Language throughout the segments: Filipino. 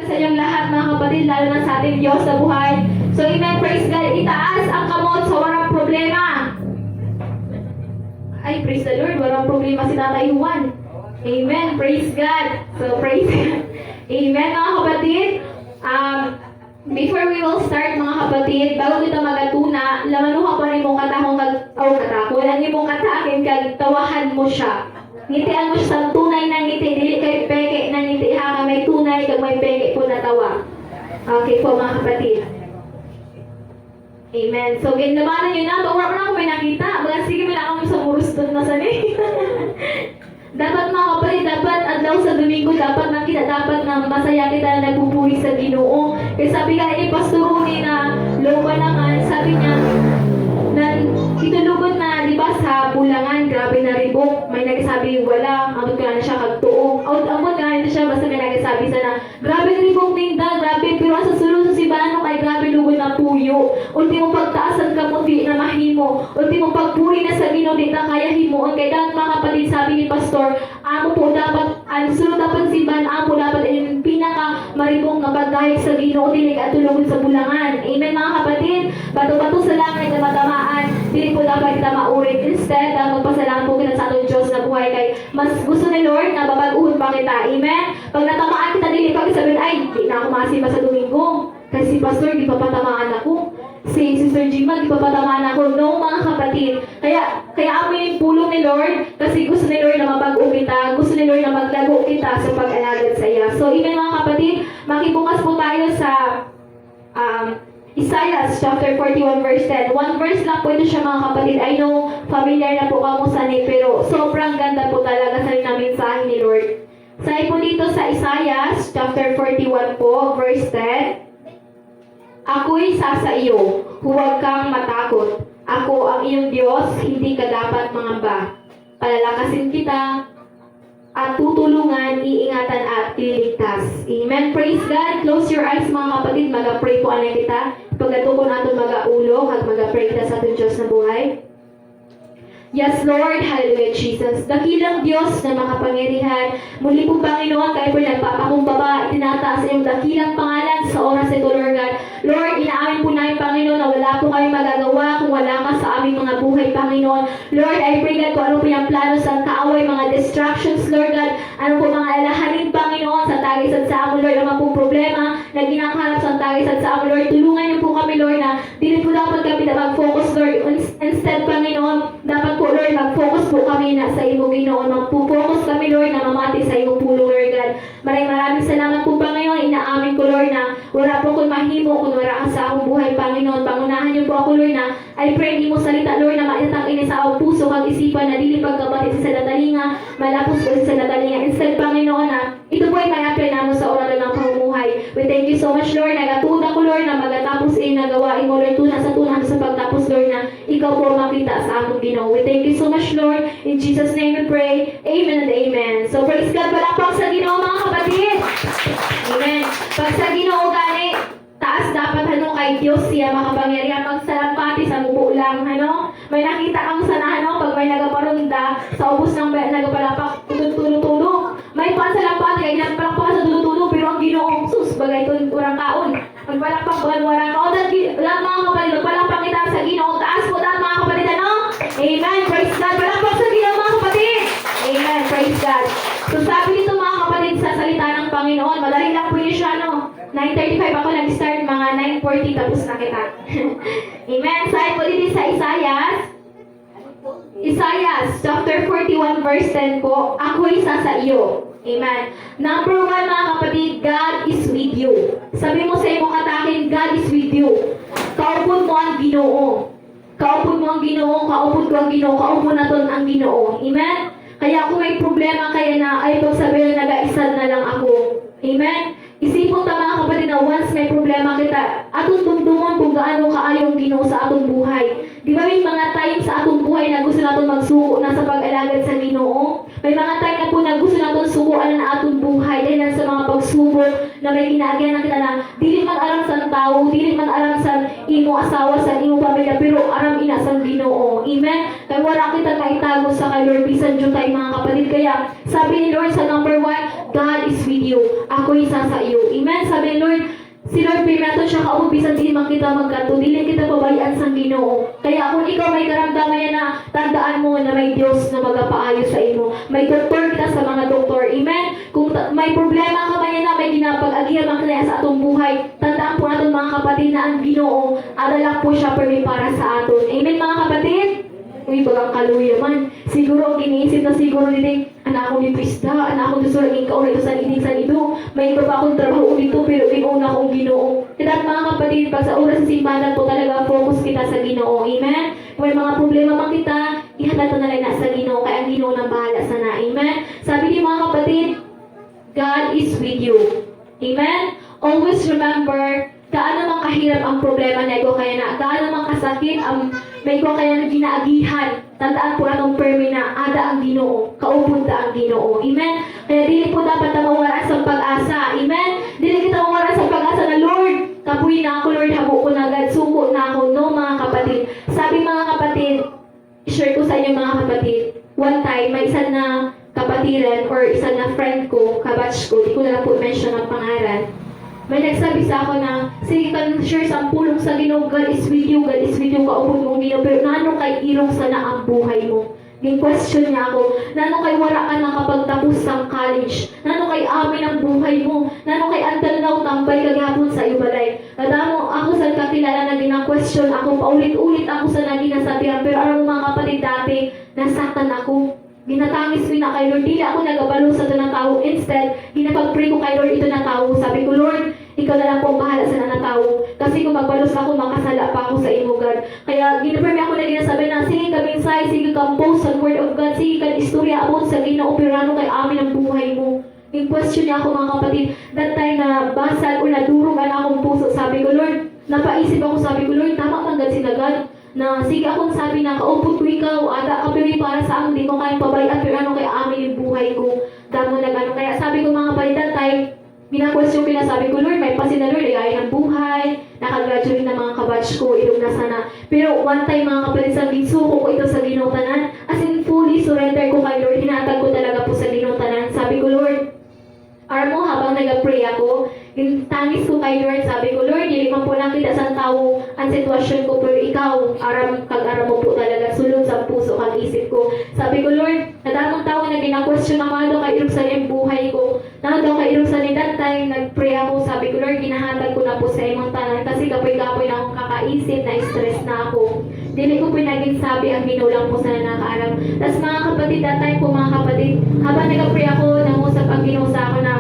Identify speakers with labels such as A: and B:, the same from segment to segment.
A: Sa inyong lahat mga kapatid, lalo na sa ating Diyos na buhay. So amen, praise God. Itaas ang kamot sa walang problema. Ay, praise the Lord, walang problema si Tatay Juan. Amen, praise God. So praise God. Amen mga kapatid. Before we will start mga kapatid, bago kita magatuna, lamanuha pa rin mong katahong wala niyo mong katakin kag tawahan mo siya. Ngitian mo siya sa tunay na ngiti, dili kay peke na ngiti ha, may tunay kag may peke po na tawa. Okay po mga kapatid. Amen. So ginlabanan niyo na, bawal na ako may nakita. Mga sige mo na ako sa murustot na sani. Dapat mga kapatid, dapat adlaw sa Domingo, dapat nakita, dapat na masaya kita na nagpupuri sa Ginoo. Kasi sabi nga ni Pastor Runi na loba naman, sabi niya, na itulugod na, di ba, sa Bulangan, grabe na ribok. May nagsabi, wala, amot ka na siya kagtuong. Amot ka na siya, basta may nagsabi sana, grabe na ribok ninda, grabe, pero sa sulod sa Sibano, kay grabe lugod na puyo. Ultimo pagtaasan ka mo, di na mahimo. Ultimo pagpuri na sa Ginoo, di na kaya himoon. Kaya dapat mga kapatid, sabi ni Pastor, amo po dapat, sulod dapat Siban, amo dapat, yung pinaka maribok na pagdahig sa Ginoo, dinig at tulugod sa Bulangan. Amen mga kapatid, bato-bato sa langit na matamaan, dili po dapat kita maurit. Instead, magpasalamat po kita sa atong Diyos na buhay kay mas gusto ni Lord na babaguhon pa kita. Amen? Pag natamaan kita, dili pag sabihin, ay, di na ako masiba sa Domingo. Kasi si Pastor, di pa patamaan ako. Si Sister Jima, di pa patamaan ako. No, mga kapatid. Kaya amin yung pulong ni Lord kasi gusto ni Lord na mabago kita. Gusto ni Lord na maglago kita sa pag-alagad sa iya. So, amen mga kapatid, makibukas po tayo sa Isaiah chapter 41 verse 10. One verse lang po ito siya mga kapatid. I know, familiar na po kamo sa ni, pero sobrang ganda po talaga sa mensahe ni Lord. Sabi po dito sa Isaiah chapter 41 po, verse 10. Ako'y sasa iyo, huwag kang matakot. Ako ang iyong Diyos, hindi ka dapat mangamba. Palalakasin kita, at tutulungan, iingatan at ililigtas. Amen. Praise God. Close your eyes mga kapatid. Mag-pray po ana kita. Pagkatuko natin mag-aulo at mag-pray kita sa ating Diyos na buhay. Yes, Lord. Hallelujah, Jesus. Dakilang Diyos na makapangyarihan. Muli po, Panginoon, kayo po nagpapakumbaba, tinataas sa iyong dakilang pangalan sa oras ito, Lord God. Lord, inaamin po namin, Panginoon, na wala po kayong magagawa kung wala ka sa aming mga buhay, Panginoon. Lord, I pray God kung ano po yung plano sa kaaway, mga distractions, Lord God. Ano po mga alahanin, Panginoon, sa tagisan sa amon, Lord, ano po problema na ginakaharap sa tagisan sa amon, Lord. Tulungan niyo po kami, Lord, na dili po dapat kami na mag-focus, Lord. Instead, Panginoon, dapat po, Lord, mag-focus po kami na sa imo, Ginoon. Mag-focus kami, Lord, na mamati sa imo pulong, Lord God. Maraming salamat po, Panginoon. Inaamin ko, Lord, na wala po kung mahimo kung wala ka sa akong buhay, Panginoon. Pangunahan niyo po ako, Lord, na I pray di mo salita, Lord, na maitatang ini sa akong puso kag isipan na dili pagkabatid sa natalinga, malapos po sa natalinga. Instead, Panginoon, na ito po ay kaya namin sa oras ng pamumuhay. We thank you so much, Lord. Nagatuda ko, Lord, na magatapos nagawain mo, Lord, tuna sa pagtapos, Lord, na ikaw po makita sa akong Ginoo. We thank you so much, Lord. In Jesus' name we pray. Amen and amen. So, praise God. Palakpak sa Ginoo, mga kapatid. Amen. Pag sa Ginoo gani, taas dapat kay Diyos siya makapangyarihan magsalampati sa mubo lang, may nakita kang sana, pag may nagaparunda sa ubos ng nagapalapak tulong-tulong, may pansalampati kay ginapalakpak sa tulong-tulong, pero ang Ginoong sus bagay ito urang kaon, magpalakpak bagay warang kaon, lang mga kapatid, magpalakpak kita sa Ginoong taas po dahil mga kapatid, amen, praise God, palakpak sa Ginoong mga kapatid, amen, praise God. So sabi dito mga kapatid sa salita ng Panginoon, madali lang po yun siya, 9:35 ako nag-start, mga 9:40 tapos na kita. Amen. Sabi po dito sa Isaiah chapter 41 verse 10 po, ako'y sasa iyo. Amen. Number 1 mga kapatid, God is with you. Sabi mo sa imong katakin, God is with you. Kaupon mo ang Ginoo. Kaupon mo ang Ginoo, kaupon ko ang Ginoo, kaupon naton ang Ginoo. Amen. Kaya kung may problema kaya na ay pagsabihin na nag-aisal na lang ako. Amen. Isipon ta mga kapatid na once may problema kita, atong dumdumon kung gaano kaayong Ginoo sa atong buhay. Di ba may mga time sa atong buhay na gusto natin magsuko na sa pag-alagad sa Ginoo? May mga time na po na gusto natin sukuan na atong buhay dahil sa mga pagsubok na may ginagyan na kita na dili man aram sa tao, dili man aram sa imo asawa, sa imo pamilya, pero aram ina sa Ginoo. Amen? Kaya wala kita maitago sa kay Lord, bisan dyan tayo mga kapatid. Kaya sabi ni Lord sa number 1, God is with you. Ako isa sa iyo. Amen? Sabi Si Lord Pinato siya kaubisan din man kita magkanto, dili kita pabayaan sa Ginoo. Kaya kung ikaw may karamdaman yan na tandaan mo na may Diyos na magapaayo sa imo. May doktor kita sa mga doktor. Amen? Kung may problema ka man yan na may ginapag-agihan man kaya sa atong buhay, tandaan po natin mga kapatid na ang Ginoo, adala po siya para sa aton. Amen mga kapatid? Uy, bagang kaluya man. Siguro, iniisip na siguro nila, anak ko ni Krista, anak ko gusto laging kauna ito sa ining sa ito. May iba pa akong trabaho dito, pero una akong Ginoo. Kaya mga kapatid, pag sa oras sa simbahan po talaga focus kita sa Ginoo. Amen? Kung may mga problema man kita, ihatad na lang na sa Ginoo, kaya ang Ginoo nang bahala sana. Amen? Sabi ni mga kapatid, God is with you. Amen? Always remember, gaano man kahirap ang problema na ito, kaya na gaano man kasakit ang may ko kaya na ginaagihan. Tandaan po natong permi na ada ang Ginoo, kaupod ang Ginoo. Amen? Kaya dili po dapat na mawala sa pag-asa. Amen? Dili kita mawala sa pag-asa na Lord, kapuy na ako Lord, habo ko na agad, suko na ako. No mga kapatid. Sabi mga kapatid, share ko sa inyo mga kapatid, one time, may isa na kapatiran or isa na friend ko, kabatch ko, di ko na lang po mention ang pangalan. May nagsabi sa ako na, sige kan share sa pulong sa Ginoo, God is with you, kaupod mong Ginoo, pero nano kay irong sana ang buhay mo. Yung question niya ako, nano kay wala ka nakapagtapos sa college, nano kay amin ang buhay mo, nano kay until now tambay kagapon sa iyo balay. Nadamo ako sa kakilala na gina-question ako, paulit-ulit ako sa naginasabihan, pero alam mo mga kapatid dati, nasaktan ako. Ginatangis ko na kay Lord, dili ako nagabalo sa ito ng tao. Instead, ginapag-pray ko kay Lord ito na tao. Sabi ko, Lord, ikaw na lang po ang bahala sa na tao. Kasi kung magbalos ako, makasala pa ako sa imo, God. Kaya ginapag ako na ginasabi na, sige ka minsay, sige ka post sa word of God, sige ka istorya about sa Ginoo, pero ano kay amin ang buhay mo. Yung question niya ako mga kapatid, that time na basag o nadurog na akong puso, sabi ko, Lord, napaisip ako, sabi ko, Lord, tama kang God sila, God. Na sige akong sabi na kaupot ko ikaw, ada ka pero para sa amin, di ko kayang pabayaan, pero ano kay amin yung buhay ko. Damo na gano'n. Kaya sabi ko mga kapatid, that time, minakwestiyon ko na sabi ko, Lord, may pasin na Lord, ay ng buhay, nakagraduate na mga kabatch ko, ilong na sana. Pero one time mga kapatid, sa ginsuko ko ito sa Ginoo tanan, as in fully surrender ko kay Lord, hinatag ko talaga po sa Ginoo tanan. Sabi ko, Lord, armo habang nag-pray ako, yung tangis ko kay Lord, sabi ko, Lord, hindi man po nakita sa tao ang sitwasyon ko, pero ikaw, kag-aram mo po talaga, sulod sa puso, kag-isip ko. Sabi ko, Lord, nadamang tao na gina-question na mga daw kay Jerusalem buhay ko. Na daw kay Jerusalem that time, nag-pray ako, sabi ko, Lord, ginahatag ko na po sa imong tanan, kasi kapoy-kapoy na akong kakaisip, na-stress na ako. Dili ko po naging sabi ang binulang po sa nakaaram. Tapos mga kapatid, that time po mga kapatid, habang nag-pray ako, nangusap ang Ginoo sa ako na,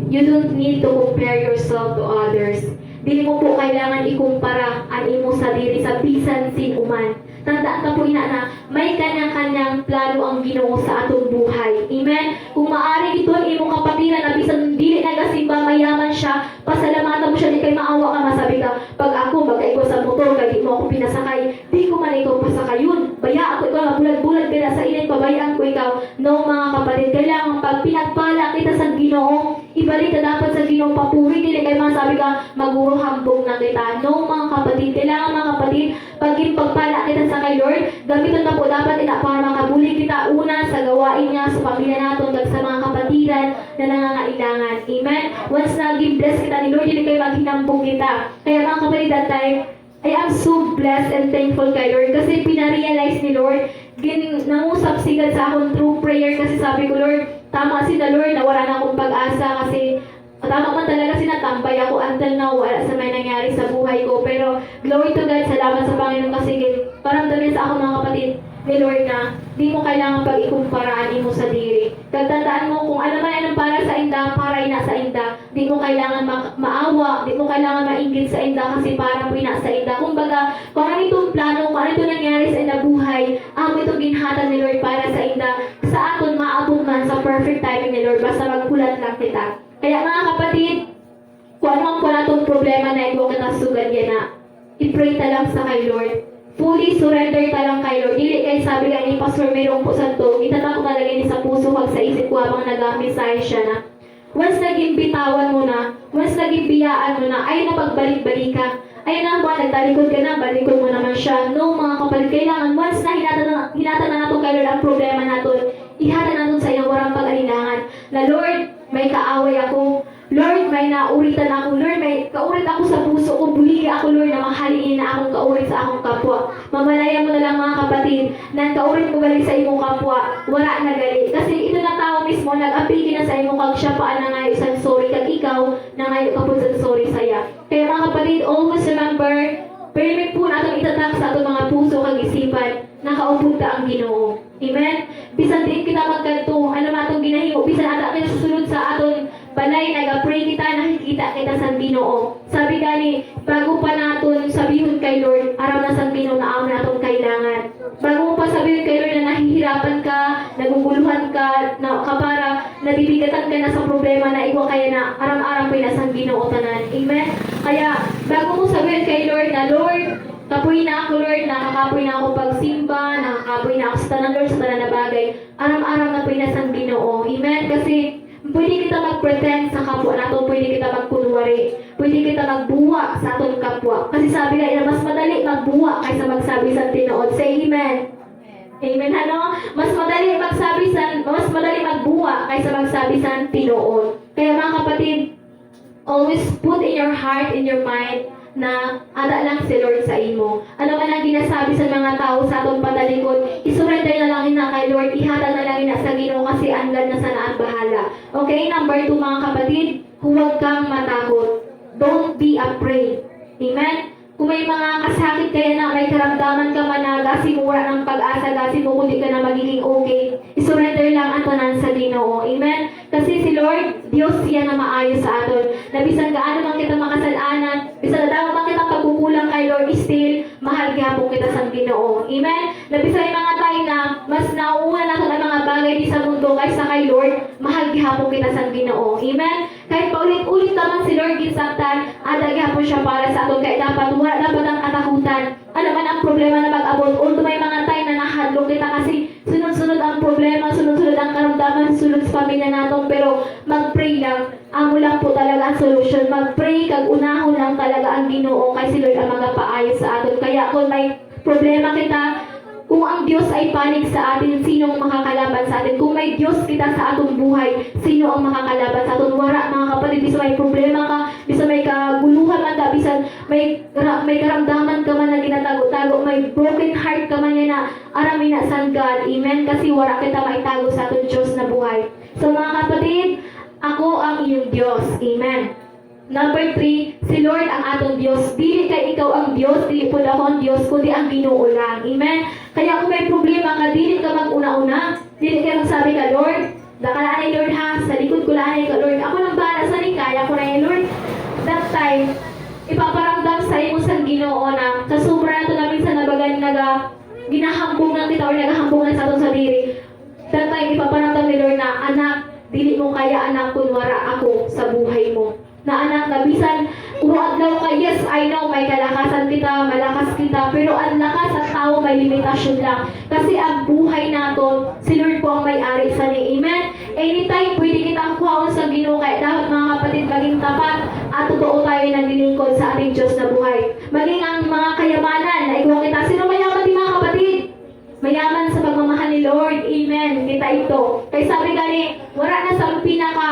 A: you don't need to compare yourself to others. Dili mo po kailangan ikumpara ang imo sarili sa bisan sino man. Tandaan ka po ina na may kanya-kanyang plano ang Ginoo sa atong buhay. Amen? Kung maaari ito ang imong kapatiran na bisan dili nagasimba mayaman siya, pasalamatan mo siya, di kay maawa ka, masabi ka, pag ako magkaigo sa motor, kaya di mo ako pinasakay, di ko man ikaw pasakayon. Baya ako ikaw, bulag-bulag ka na sa init, pabayaan ko ikaw. No mga kapatid, kailangan pag pinagpala kita sa Ginoo, ibalik ka dapat sa Ginoo, papuri, dili kay masabi ka, maguro hambong na kita. No mga kapatid, kailangan mga kapatid, pag pagpala kita sa kay Lord, gamiton na po dapat ina para makabuli kita una sa gawain niya sa pamilya natin kag sa mga kapatiran na nangangailangan. Amen? Once na give-bless kita ni Lord, hindi kayo maghinambong kita. Kaya mga kapatid, that time, I am so blessed and thankful kay Lord kasi pinarealize ni Lord, nangusap sigad sa akong through prayer kasi sabi ko, Lord, tama si the Lord na wala na akong pag-asa kasi tama man talaga sinatambay ako until now, wala sa may nangyari sa buhay ko. Pero glory to God, salamat sa Panginoon kasi parang dami sa ako mga kapatid ni Lord na di mo kailangan pag-ikumparaan mo sa diri. Tandaan mo kung ano man ang para sa inda, para ina sa inda. Di mo kailangan maawa, di mo kailangan mainggit sa inda kasi para po ina sa inda. Kumbaga, kung ano itong plano, kung ano itong nangyari sa inda buhay, itong ginhatag ni Lord para sa inda. Sa aton, maabot man sa perfect timing ni Lord, basta magpulat lang kita. Kaya mga kapatid, kung ano ang pala itong problema na ito kita sugad yan na, i-pray ta lang sa kay Lord. Fully surrender ta lang kay Lord. Dili kay sabi ka ni Pastor Merong po santo, itatako talaga ni sa puso kag sa isip ko habang nag-mensahe siya na, once naging bitawan mo na, once naging biyaan mo na, ay napagbalik-balik ka. Ay na ba, nagtalikod ka na, balikod mo naman siya. No mga kapatid, kailangan once na hinatan na natin kay Lord ang problema natin, ihatan natin sa iyong warang pag-alinlangan. Na Lord, may kaaway ako. Lord, may nauritan ako. Lord, may kaurit ako sa puso ko. Buligi ako, Lord, na mahalin na akong kaurit sa akong kapwa. Mamalaya mo na lang mga kapatid, na kaurit mo gali sa imong kapwa, wala na gali. Kasi ito na tao mismo, nag-apiki na sa imong kag siya paan na ngayon isang sorry, kag ikaw na ngayon kapag sa sorry saya. Kaya mga kapatid, always remember, permit po na itong itatak sa atong mga puso kag isipan, nakaupod ta ang Ginoo. Amen? Bisan din kita magkanto, alam atong ginahimo, bisan ata kita susunod sa aton balay, nag-pray kita, nakikita kita sa Ginoo. Sabi gani, bago pa naton sabihon kay Lord, aram na sa Ginoo na amon atong kailangan. Bago mo pa sabihin kay Lord na nahihirapan ka, naguguluhan ka, na kapara, nabibigatan ka na sa problema na ikaw kaya na aram-aram pa na sa Ginoo tanan. Amen? Kaya, bago mo sabihin kay Lord na, Lord, kapoy na ako, Lord, nakakapoy na ako pagsimba, nakakapoy na ako sa tanan, Lord, sa tanan na bagay. Aram-aram na poy na sa Ginoo. Amen? Kasi, pwede kita mag-pretend sa kapwa nato, pwede kita magkunwari, pwede kita magbuwa sa atong kapwa. Kasi sabi nga, mas madali magbuwa kaysa magsabi sa tinuod. Say amen. Amen, ano? Mas madali magbuwa kaysa magsabi sa tinuod. Kaya mga kapatid, always put in your heart, in your mind, na ada lang si Lord sa imo. Ano man ang ginasabi sa mga tao sa atong patalikod, isurrender na lang ina kay Lord, ihatag na lang ina sa Ginoo kasi anglad na sana ang bahala. Okay, number 2 mga kapatid, huwag kang matakot. Don't be afraid. Amen? Kung may mga kasakit kaya na may karamdaman ka man na gasi mo wala ng pag-asa, gasi mo kundi ka na magiging okay, isurrender lang ang tanan sa Ginoo. Amen? Kasi si Lord, Diyos siya na maayos sa aton. Na bisan gaano man kita makasalanan, bisan na daw man kita pagkukulang kay Lord, still, mahal gihapon kita sa Ginoo. Amen? Na bisan yung mga tayo na mas nauuna natin ang mga bagay di sa mundo kaysa kay Lord, mahal gihapon kita sa Ginoo. Amen? Kahit paulit-ulit naman si Lord gisaktan, ada gihapon siya para sa aton. Kaya dapat ang katakutan. Ano man ang problema na mag-abot, although may mga tayo na nahadlok kita kasi sunod-sunod ang problema, sunod-sunod ang karamdaman, sunod sa pamilya natin, pero mag-pray lang. Amo lang po talaga ang solution. Mag-pray, kag unahon lang talaga ang Ginoo kay si Lord ang magapaayos sa atin. Kaya kung may problema kita, kung ang Diyos ay panig sa atin, sino ang makakalaban sa atin? Kung may Diyos kita sa atong buhay, sino ang makakalaban sa atin? Wala mga kapatid, bisa may problema ka, bisa may kaguluhan man ka, bisa may karamdaman ka man na ginatago-tago, may broken heart ka man yan na aramin na sa God. Amen? Kasi wala kita maitago sa atong Diyos na buhay. So mga kapatid, ako ang iyong Diyos. Amen. Number 3, si Lord ang atong Diyos. Dili kay ikaw ang Diyos, dili po ako ang Diyos, kundi ang Ginoo lang. Amen? Kaya kung may problema ka, dili ka mag-una-una. Dili ka magsabi ka, Lord, dakalaan ay Lord ha, sa likod ko lang ay ka, Lord. Ako lang bahala sa ni, kaya ko na yung Lord. That time, ipaparamdam sa imo sa Ginoo na sa sobra na ito namin sa nabagan ginahambong lang kita o nagahambong lang sa atong sarili. That time, ipaparamdam ni Lord na, anak, dili mo kaya anak kunwara ako sa buhay mo. Na anak na bisan kung adlaw ka, yes, I know may kalakasan kita, malakas kita, pero ang lakas at tao may limitasyon lang. Kasi ang buhay natin, si Lord po ang may-ari sa ni. Amen? Anytime pwede kitang kuhaon sa Ginoo, kaya dapat mga kapatid maging tapat at totoo tayo naglilingkod sa ating Diyos na buhay. Maging ang mga kayamanan na ikaw kita. Sino mayaman din mga kapatid? Mayaman sa pagmamahal ni Lord. Amen. Kita ito. Kaya sabi gani, wala na sa pinaka